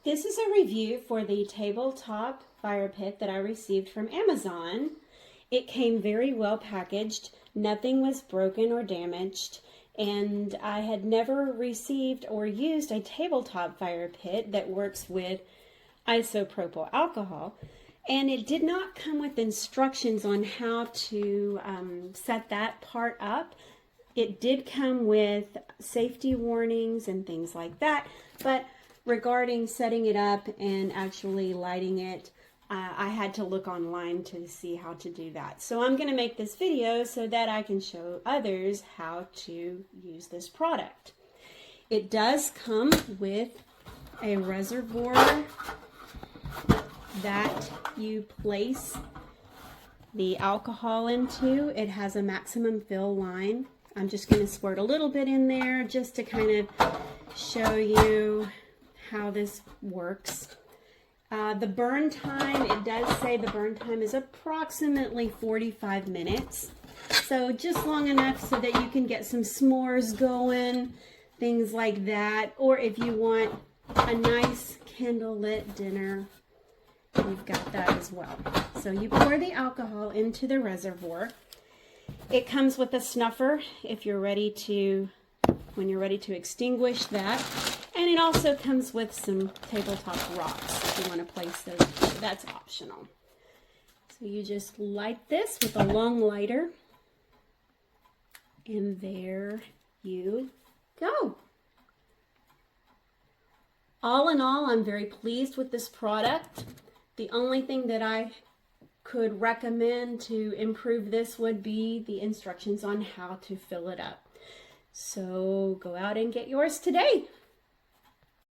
This is a review for the tabletop fire pit that I received from Amazon. It came very well packaged. Nothing was broken or damaged. And I had never received or used a tabletop fire pit that works with isopropyl alcohol. And it did not come with instructions on how to set that part up. It did come with safety warnings and things like that, but regarding setting it up and actually lighting it, I had to look online to see how to do that. So I'm going to make this video so that I can show others how to use this product. It does come with a reservoir that you place the alcohol into. It has a maximum fill line. I'm just going to squirt a little bit in there just to kind of show you how this works. The burn time, it does say the burn time is approximately 45 minutes. So just long enough so that you can get some s'mores going, things like that. Or if you want a nice candlelit dinner, you've got that as well. So you pour the alcohol into the reservoir. It comes with a snuffer if you're ready to, when you're ready to extinguish that. And it also comes with some tabletop rocks if you want to place those. That's optional. So you just light this with a long lighter. And there you go. All in all, I'm very pleased with this product. The only thing that I could recommend to improve this would be the instructions on how to fill it up. So go out and get yours today.